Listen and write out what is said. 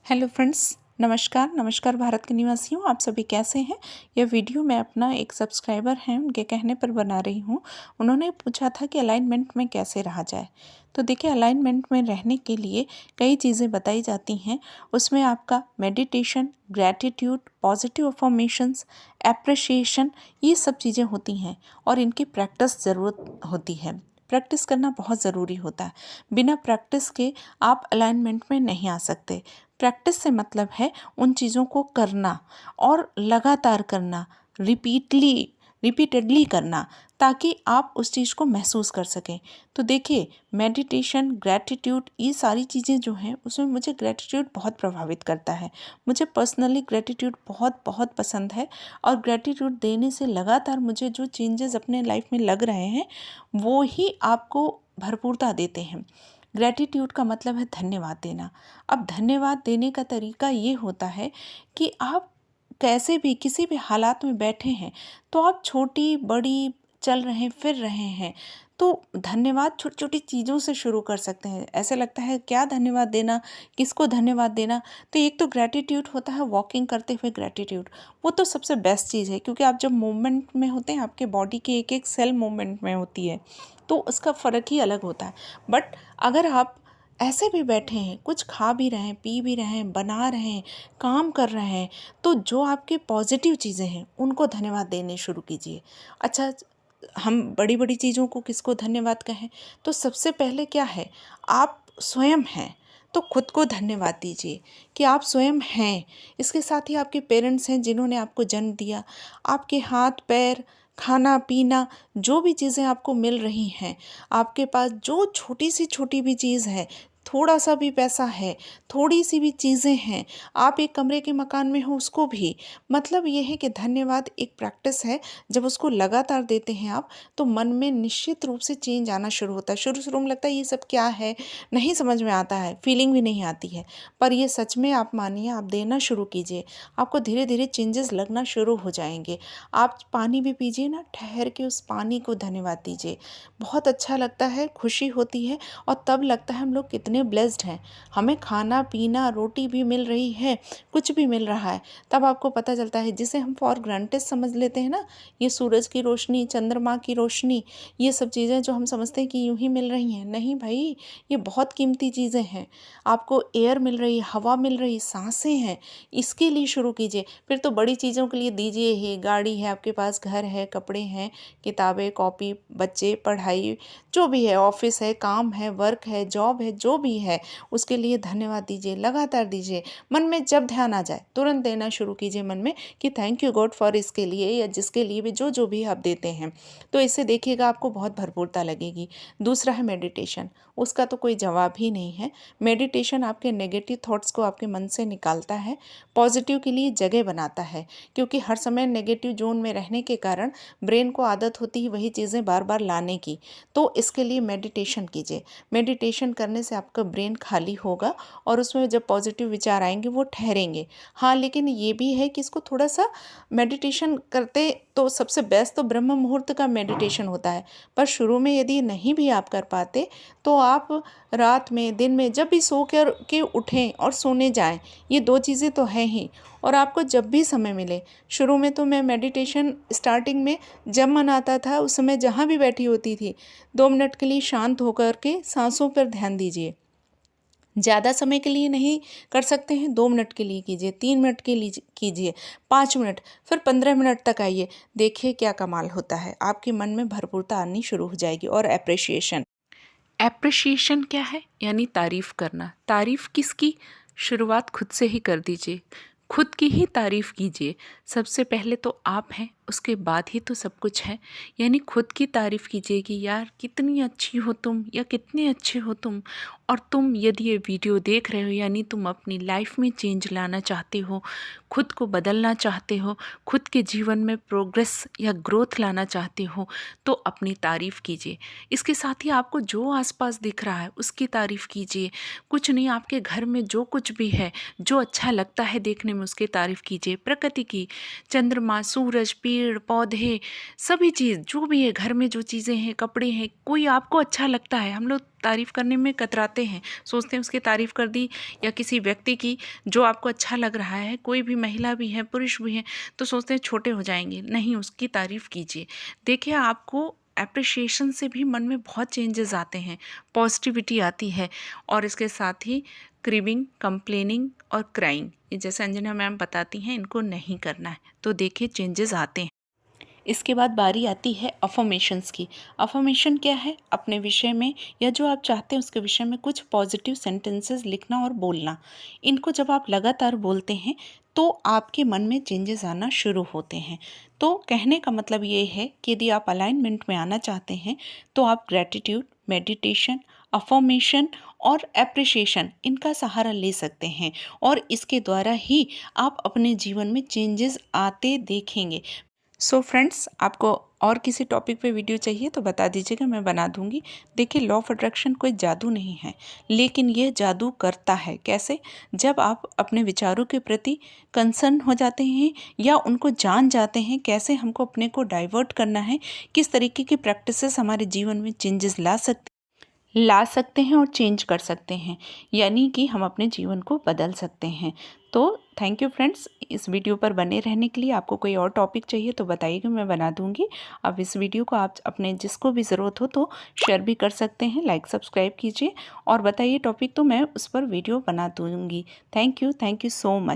Hello friends, नमस्कार। नमस्कार भारत के निवासियों, आप सभी कैसे हैं। यह वीडियो मैं अपना एक सब्सक्राइबर हैं उनके कहने पर बना रही हूं। उन्होंने पूछा था कि अलाइनमेंट में कैसे रहा जाए। तो देखिए, अलाइनमेंट में रहने के लिए कई चीज़ें बताई जाती हैं। उसमें आपका meditation, gratitude, positive affirmations, appreciation, ये सब चीज़ें होती हैं और इनकी प्रैक्टिस ज़रूरत होती है। प्रैक्टिस करना बहुत ज़रूरी होता है। बिना प्रैक्टिस के आप अलाइनमेंट में नहीं आ सकते। प्रैक्टिस से मतलब है उन चीज़ों को करना और लगातार करना, रिपीटेडली करना, ताकि आप उस चीज़ को महसूस कर सकें। तो देखिए, मेडिटेशन, ग्रैटिट्यूड, ये सारी चीज़ें जो हैं उसमें मुझे ग्रैटिट्यूड बहुत प्रभावित करता है। मुझे पर्सनली ग्रैटिट्यूड बहुत बहुत पसंद है और ग्रैटिट्यूड देने से लगातार मुझे जो चेंजेस अपने लाइफ में लग रहे हैं वो ही आपको भरपूरता देते हैं। ग्रैटिट्यूड का मतलब है धन्यवाद देना। अब धन्यवाद देने का तरीका ये होता है कि आप कैसे भी किसी भी हालात में बैठे हैं तो आप छोटी बड़ी चल रहे हैं, फिर रहे हैं, तो धन्यवाद छोटी छोटी चीज़ों से शुरू कर सकते हैं। ऐसे लगता है क्या धन्यवाद देना, किसको धन्यवाद देना। तो एक तो ग्रैटिट्यूड होता है, वॉकिंग करते हुए ग्रैटिट्यूड, वो तो सबसे बेस्ट चीज़ है, क्योंकि आप जब मूवमेंट में होते हैं आपके बॉडी के एक एक सेल मूवमेंट में होती है, तो उसका फ़र्क ही अलग होता है। बट अगर आप ऐसे भी बैठे हैं, कुछ खा भी रहे हैं, पी भी रहे हैं, बना रहे हैं, काम कर रहे हैं, तो जो आपके पॉजिटिव चीज़ें हैं उनको धन्यवाद देने शुरू कीजिए। अच्छा, हम बड़ी बड़ी चीज़ों को किसको धन्यवाद कहें, तो सबसे पहले क्या है, आप स्वयं हैं तो खुद को धन्यवाद दीजिए कि आप स्वयं हैं। इसके साथ ही आपके पेरेंट्स हैं जिन्होंने आपको जन्म दिया, आपके हाथ पैर, खाना पीना, जो भी चीज़ें आपको मिल रही हैं, आपके पास जो छोटी सी छोटी भी चीज़ है, थोड़ा सा भी पैसा है, थोड़ी सी भी चीज़ें हैं, आप एक कमरे के मकान में हो उसको भी, मतलब ये है कि धन्यवाद एक प्रैक्टिस है। जब उसको लगातार देते हैं आप, तो मन में निश्चित रूप से चेंज आना शुरू होता है। शुरू शुरू में लगता है ये सब क्या है, नहीं समझ में आता है, फीलिंग भी नहीं आती है, पर ये सच में आप मानिए, आप देना शुरू कीजिए, आपको धीरे धीरे चेंजेस लगना शुरू हो जाएंगे। आप पानी भी पीजिए ना, ठहर के उस पानी को धन्यवाद दीजिए, बहुत अच्छा लगता है, खुशी होती है और तब लगता है हम लोग कितने ब्लेस्ड हैं। हमें खाना पीना, रोटी भी मिल रही है, कुछ भी मिल रहा है, तब आपको पता चलता है, जिसे हम फॉर ग्रांटेड समझ लेते हैं ना, ये सूरज की रोशनी, चंद्रमा की रोशनी, ये सब चीज़ें जो हम समझते हैं कि यूं ही मिल रही हैं, नहीं भाई, ये बहुत कीमती चीज़ें हैं। आपको एयर मिल रही है, हवा मिल रही, सांसें हैं, इसके लिए शुरू कीजिए। फिर तो बड़ी चीज़ों के लिए दीजिए ही, गाड़ी है आपके पास, घर है, कपड़े हैं, किताबें कॉपी, बच्चे, पढ़ाई, जो भी है, ऑफिस है, काम है, वर्क है, जॉब है, जो भी है, उसके लिए धन्यवाद दीजिए, लगातार दीजिए। मन में जब ध्यान आ जाए तुरंत देना शुरू कीजिए मन में कि थैंक यू गॉड फॉर इसके लिए, या जिसके लिए भी जो जो भी आप देते हैं। तो इससे देखिएगा आपको बहुत भरपूरता लगेगी। दूसरा है मेडिटेशन, उसका तो कोई जवाब ही नहीं है। मेडिटेशन आपके नेगेटिव थॉट्स को आपके मन से निकालता है, पॉजिटिव के लिए जगह बनाता है, क्योंकि हर समय नेगेटिव जोन में रहने के कारण ब्रेन को आदत होती है वही चीज़ें बार बार लाने की। तो इसके लिए मेडिटेशन कीजिए। मेडिटेशन करने से आपका ब्रेन खाली होगा और उसमें जब पॉजिटिव विचार आएंगे वो ठहरेंगे। हाँ, लेकिन ये भी है कि इसको थोड़ा सा मेडिटेशन करते, तो सबसे बेस्ट तो ब्रह्म मुहूर्त का मेडिटेशन होता है, पर शुरू में यदि नहीं भी आप कर पाते तो आप रात में, दिन में, जब भी सो कर के उठें और सोने जाएं, ये दो चीज़ें तो हैं ही। और आपको जब भी समय मिले, शुरू में तो मैं मेडिटेशन स्टार्टिंग में जब मन आता था उस समय जहाँ भी बैठी होती थी, 2 मिनट के लिए शांत होकर के सांसों पर ध्यान दीजिए। ज़्यादा समय के लिए नहीं कर सकते हैं, 2 मिनट के लिए कीजिए, 3 मिनट के लिए कीजिए, 5 मिनट, फिर 15 मिनट तक आइए। देखिए क्या कमाल होता है, आपके मन में भरपूरता आनी शुरू हो जाएगी। और एप्रिसिएशन, एप्रिसिएशन क्या है, यानी तारीफ़ करना। तारीफ़ किसकी, शुरुआत खुद से ही कर दीजिए, खुद की ही तारीफ़ कीजिए। सबसे पहले तो आप हैं, उसके बाद ही तो सब कुछ है। यानी खुद की तारीफ़ कीजिए कि यार कितनी अच्छी हो तुम, या कितने अच्छे हो तुम। और तुम यदि ये वीडियो देख रहे हो, यानी तुम अपनी लाइफ में चेंज लाना चाहते हो, खुद को बदलना चाहते हो, खुद के जीवन में प्रोग्रेस या ग्रोथ लाना चाहते हो, तो अपनी तारीफ़ कीजिए। इसके साथ ही आपको जो आसपास दिख रहा है उसकी तारीफ़ कीजिए। कुछ नहीं, आपके घर में जो कुछ भी है, जो अच्छा लगता है देखने में, उसकी तारीफ़ कीजिए। प्रकृति की, चंद्रमा, सूरज, पेड़, पेड़ पौधे सभी चीज़ जो भी है, घर में जो चीज़ें हैं, कपड़े हैं, कोई आपको अच्छा लगता है, हम लोग तारीफ़ करने में कतराते हैं, सोचते हैं उसकी तारीफ़ कर दी, या किसी व्यक्ति की जो आपको अच्छा लग रहा है, कोई भी महिला भी है पुरुष भी हैं, तो सोचते हैं छोटे हो जाएंगे, नहीं, उसकी तारीफ़ कीजिए। देखिए, आपको एप्रिसिएशन से भी मन में बहुत चेंजेस आते हैं, पॉजिटिविटी आती है। और इसके साथ ही क्रिबिंग, कंप्लेनिंग और क्राइंग, ये जैसे अंजना मैम बताती हैं, इनको नहीं करना है, तो देखिए चेंजेस आते हैं। इसके बाद बारी आती है अफर्मेशंस की। अफर्मेशन क्या है? अपने विषय में या जो आप चाहते हैं उसके विषय में कुछ पॉजिटिव सेंटेंसेस लिखना और बोलना। इनको जब आप लगातार बोलते हैं तो आपके मन में चेंजेस आना शुरू होते हैं। तो कहने का मतलब ये है कि यदि आप अलाइनमेंट में आना चाहते हैं तो आप ग्रैटिट्यूड, मेडिटेशन, अफर्मेशन और एप्रिशिएशन, इनका सहारा ले सकते हैं, और इसके द्वारा ही आप अपने जीवन में चेंजेस आते देखेंगे। सो फ्रेंड्स, आपको और किसी टॉपिक पे वीडियो चाहिए तो बता दीजिएगा, मैं बना दूंगी। देखिए, लॉ ऑफ अट्रैक्शन कोई जादू नहीं है, लेकिन यह जादू करता है। कैसे? जब आप अपने विचारों के प्रति कंसर्न हो जाते हैं या उनको जान जाते हैं, कैसे हमको अपने को डाइवर्ट करना है, किस तरीके की प्रैक्टिसेस हमारे जीवन में चेंजेस ला सकते हैं और चेंज कर सकते हैं, यानी कि हम अपने जीवन को बदल सकते हैं। तो थैंक यू फ्रेंड्स, इस वीडियो पर बने रहने के लिए। आपको कोई और टॉपिक चाहिए तो बताइएगा, मैं बना दूंगी। अब इस वीडियो को आप अपने जिसको भी ज़रूरत हो तो शेयर भी कर सकते हैं, लाइक सब्सक्राइब कीजिए और बताइए टॉपिक, तो मैं उस पर वीडियो बना दूंगी। Thank you so much.